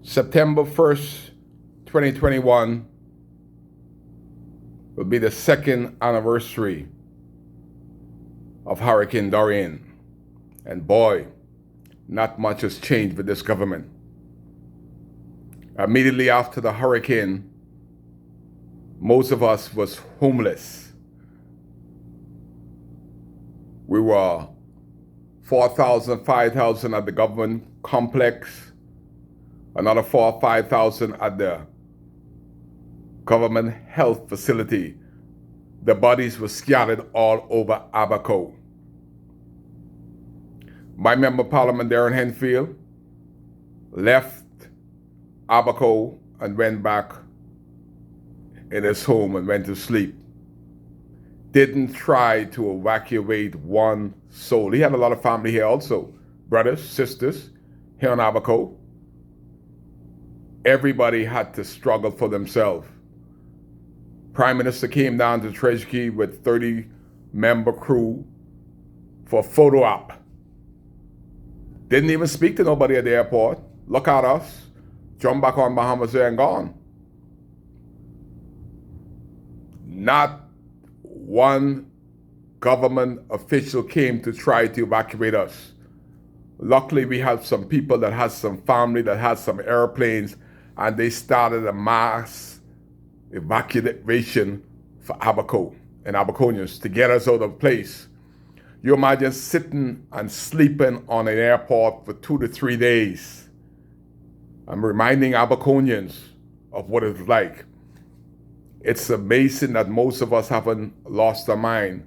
September 1st, 2021 will be the second anniversary of Hurricane Dorian. And boy, not much has changed with this government. Immediately after the hurricane, most of us was homeless. We were 4,000, 5,000 at the government complex, another 4,000 or 5,000 at the government health facility. The bodies were scattered all over Abaco. My member of parliament, Darren Henfield, left Abaco and went back in his home and went to sleep. Didn't try to evacuate one soul. He had a lot of family here also, brothers, sisters, here in Abaco. Everybody had to struggle for themselves. Prime Minister came down to Treasury with 30-member crew for a photo op. Didn't even speak to nobody at the airport. Look at us. Jump back on Bahamas Air and gone. Not one government official came to try to evacuate us. Luckily, we had some people that had some family, that had some airplanes, and they started a mass evacuation for Abaco and Abaconians to get us out of the place. You imagine sitting and sleeping on an airport for 2 to 3 days. I'm reminding Abaconians of what it's like. It's amazing that most of us haven't lost our mind.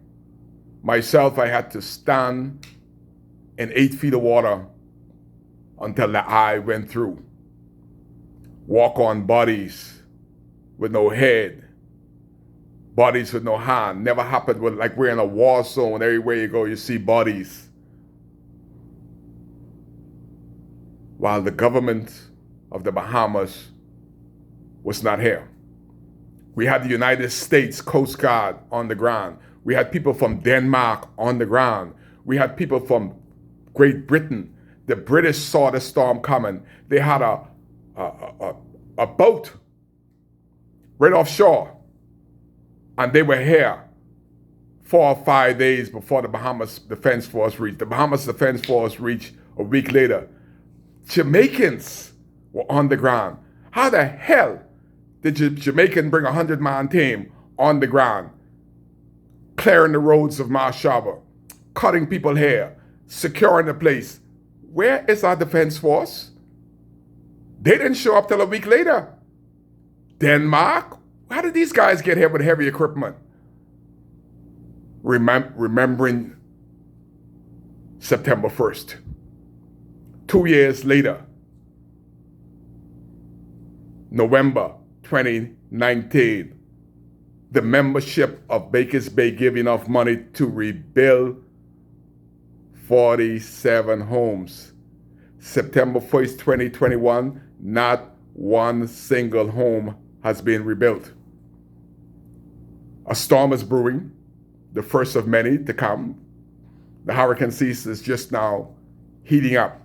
Myself, I had to stand in 8 feet of water until the eye went through. Walk on bodies with no head, bodies with no hand. Never happened with, like, we're in a war zone. Everywhere you go, you see bodies. While the government of the Bahamas was not here. We had the United States Coast Guard on the ground. We had people from Denmark on the ground. We had people from Great Britain. The British saw the storm coming. They had a boat right offshore, and they were here 4 or 5 days before the Bahamas Defense Force reached. The Bahamas Defense Force reached a week later. Jamaicans were on the ground. How the hell did Jamaican bring a 100-man team on the ground, clearing the roads of Marshall, cutting people hair, securing the place? Where is our defense force? They didn't show up till a week later. Denmark? How did these guys get here with heavy equipment? Remembering September 1st. 2 years later, November 2019, the membership of Bakers Bay gave enough money to rebuild 47 homes. September 1st, 2021, not one single home has been rebuilt. A storm is brewing, the first of many to come. The hurricane season is just now heating up.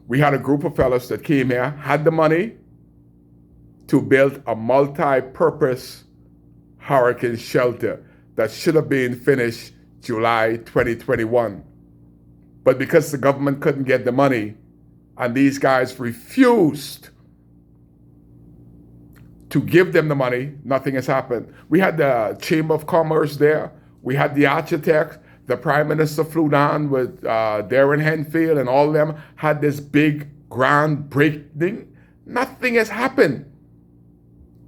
We had a group of fellows that came here, had the money to build a multi-purpose hurricane shelter that should have been finished July 2021. But because the government couldn't get the money, and these guys refused to give them the money, nothing has happened. We had the Chamber of Commerce there. We had the architects. The Prime Minister flew down with Darren Henfield, and all of them had this big groundbreaking. Nothing has happened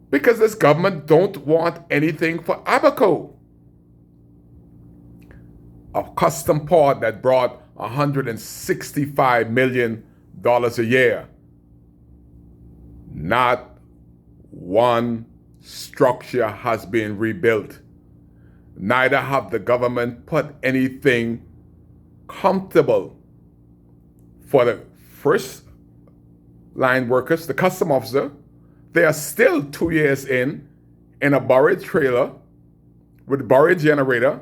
because this government don't want anything for Abaco. A custom port that brought $165 million a year. Not one structure has been rebuilt. Neither have the government put anything comfortable for the first line workers, the custom officer. They are still 2 years in a buried trailer with a buried generator,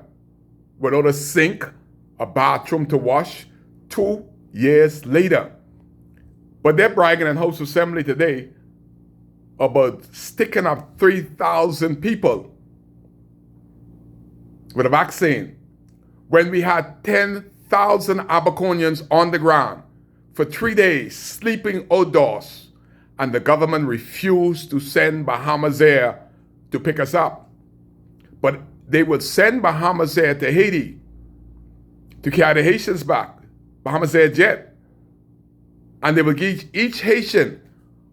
without a sink, a bathroom to wash. 2 years later, But they're bragging in House Assembly today about sticking up 3,000 people with a vaccine when we had 10,000 Abaconians on the ground for 3 days sleeping outdoors, and the government refused to send Bahamas Air to pick us up. But they would send Bahamas Air to Haiti to carry the Haitians back, Bahamas Air jet, and they would give each Haitian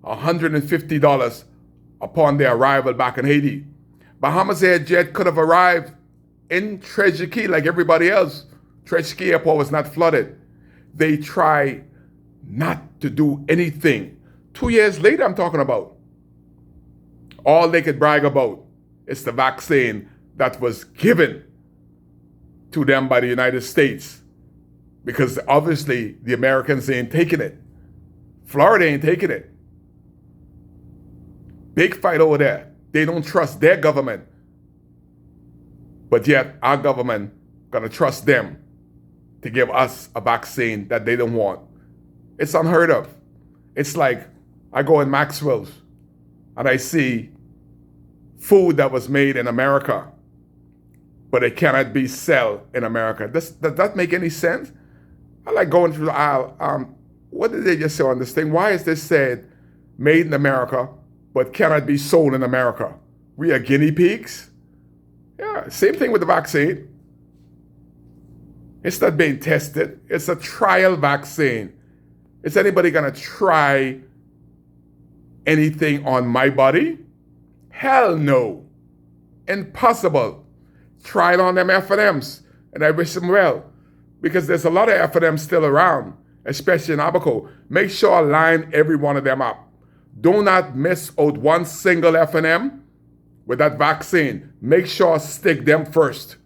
$150 upon their arrival back in Haiti. Bahamas Air jet could have arrived in Treasure Key like everybody else. Treasure Key Airport was not flooded. They try not to do anything. 2 years later, I'm talking about. All they could brag about is the vaccine that was given to them by the United States, because obviously the Americans ain't taking it. Florida ain't taking it. Big fight over there. They don't trust their government. But yet our government gonna trust them to give us a vaccine that they don't want. It's unheard of. It's like I go in Maxwell's and I see food that was made in America, but it cannot be sold in America. Does that make any sense? I like going through the aisle. What did they just say on this thing? Why is this said made in America, but cannot be sold in America? We are guinea pigs? Yeah, same thing with the vaccine. It's not being tested. It's a trial vaccine. Is anybody gonna try anything on my body? Hell no. Impossible. Try it on them F&Ms, and I wish them well, because there's a lot of F&Ms still around, especially in Abaco. Make sure I line every one of them up. Do not miss out one single F&M with that vaccine. Make sure I stick them first,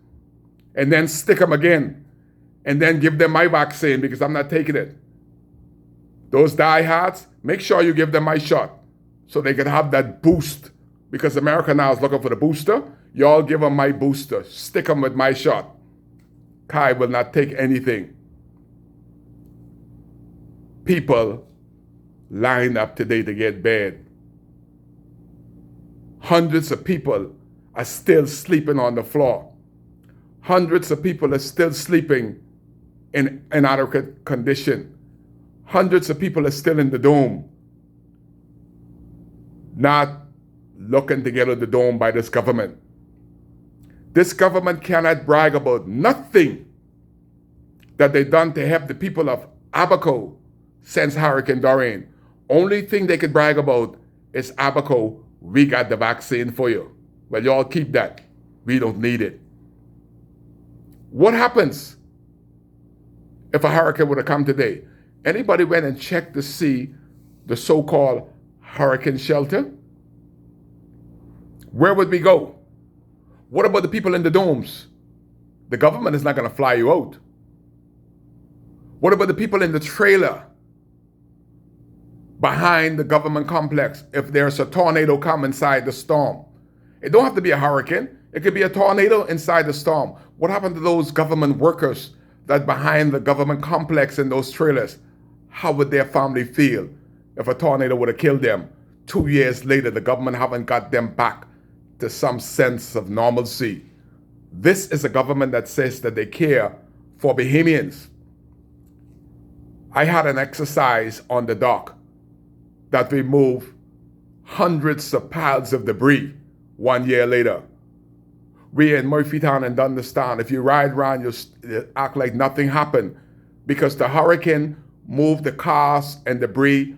and then stick them again, and then give them my vaccine, because I'm not taking it. Those diehards, make sure you give them my shot so they can have that boost, because America now is looking for the booster. Y'all give them my booster. Stick them with my shot. Kai will not take anything. People lined up today to get bed. Hundreds of people are still sleeping on the floor. Hundreds of people are still sleeping in inadequate condition. Hundreds of people are still in the dome, not looking to get out of the dome by this government. This government cannot brag about nothing that they've done to help the people of Abaco since Hurricane Dorian. Only thing they could brag about is Abaco, we got the vaccine for you. Well, y'all keep that. We don't need it. What happens if a hurricane would have come today? Anybody went and checked to see the so-called hurricane shelter? Where would we go? What about the people in the domes? The government is not going to fly you out. What about the people in the trailer behind the government complex if there's a tornado come inside the storm? It don't have to be a hurricane. It could be a tornado inside the storm. What happened to those government workers that behind the government complex in those trailers? How would their family feel if a tornado would have killed them? 2 years later, the government haven't got them back to some sense of normalcy. This is a government that says that they care for Bahamians. I had an exercise on the dock that removed hundreds of piles of debris 1 year later. We in Murphytown and Dunderstown, if you ride around, you act like nothing happened, because the hurricane moved the cars and debris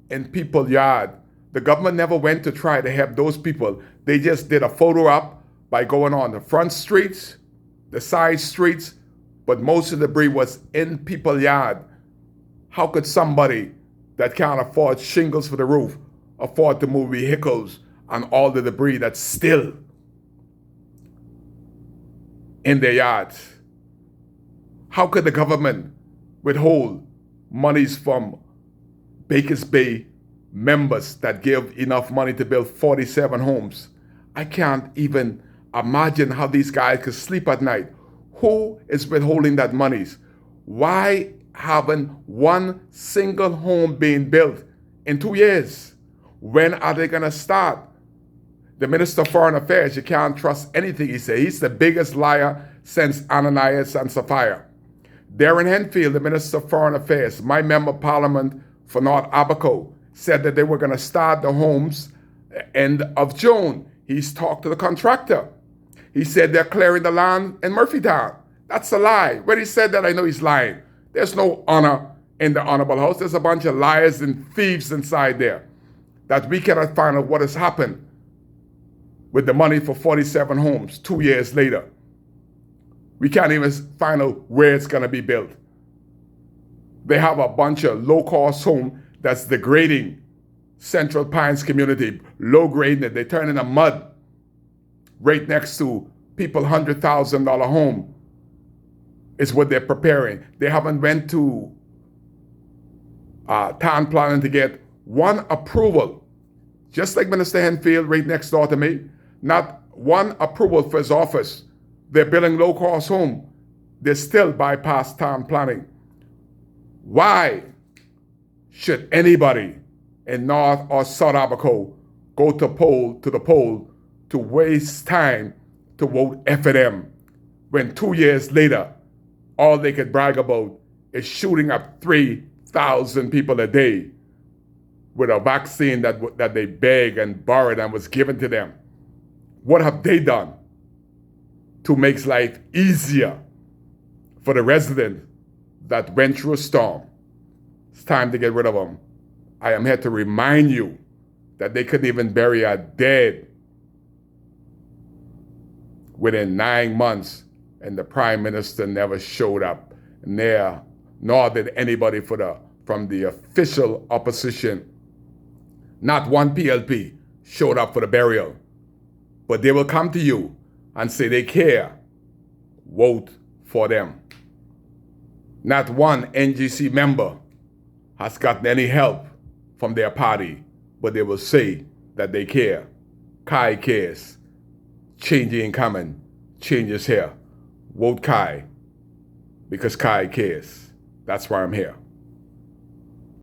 in people's yard. The government never went to try to help those people. They just did a photo op by going on the front streets, the side streets, but most of the debris was in people's yard. How could somebody that can't afford shingles for the roof afford to move vehicles and all the debris that's still in their yards? How could the government withhold monies from Bakers Bay members that give enough money to build 47 homes? I can't even imagine how these guys could sleep at night. Who is withholding that monies? Why having one single home being built in 2 years. When are they going to start? The Minister of Foreign Affairs, you can't trust anything he says. He's the biggest liar since Ananias and Sapphira. Darren Henfield, the Minister of Foreign Affairs, my member of Parliament for North Abaco, said that they were going to start the homes end of June. He's talked to the contractor. He said they're clearing the land in Murphytown. That's a lie. When he said that, I know he's lying. There's no honor in the Honorable House. There's a bunch of liars and thieves inside there that we cannot find out what has happened with the money for 47 homes 2 years later. We can't even find out where it's going to be built. They have a bunch of low-cost home that's degrading Central Pines community, low-grading it. They turn into mud right next to people $100,000 home is what they're preparing. They haven't went to town planning to get one approval, just like Minister Henfield right next door to me, not one approval for his office. They're building low-cost home. They still bypass town planning. Why should anybody in North or South Abaco go to the poll to waste time to vote F for them when 2 years later, all they could brag about is shooting up 3,000 people a day with a vaccine that they begged and borrowed and was given to them? What have they done to make life easier for the resident that went through a storm? It's time to get rid of them. I am here to remind you that they couldn't even bury a dead within 9 months, and the Prime Minister never showed up there, nor did anybody from the official opposition. Not one PLP showed up for the burial. But they will come to you and say they care. Vote for them. Not one NGC member has gotten any help from their party, but they will say that they care. Kai cares. Change ain't coming. Change is here. Vote Kai because Kai cares. That's why I'm here.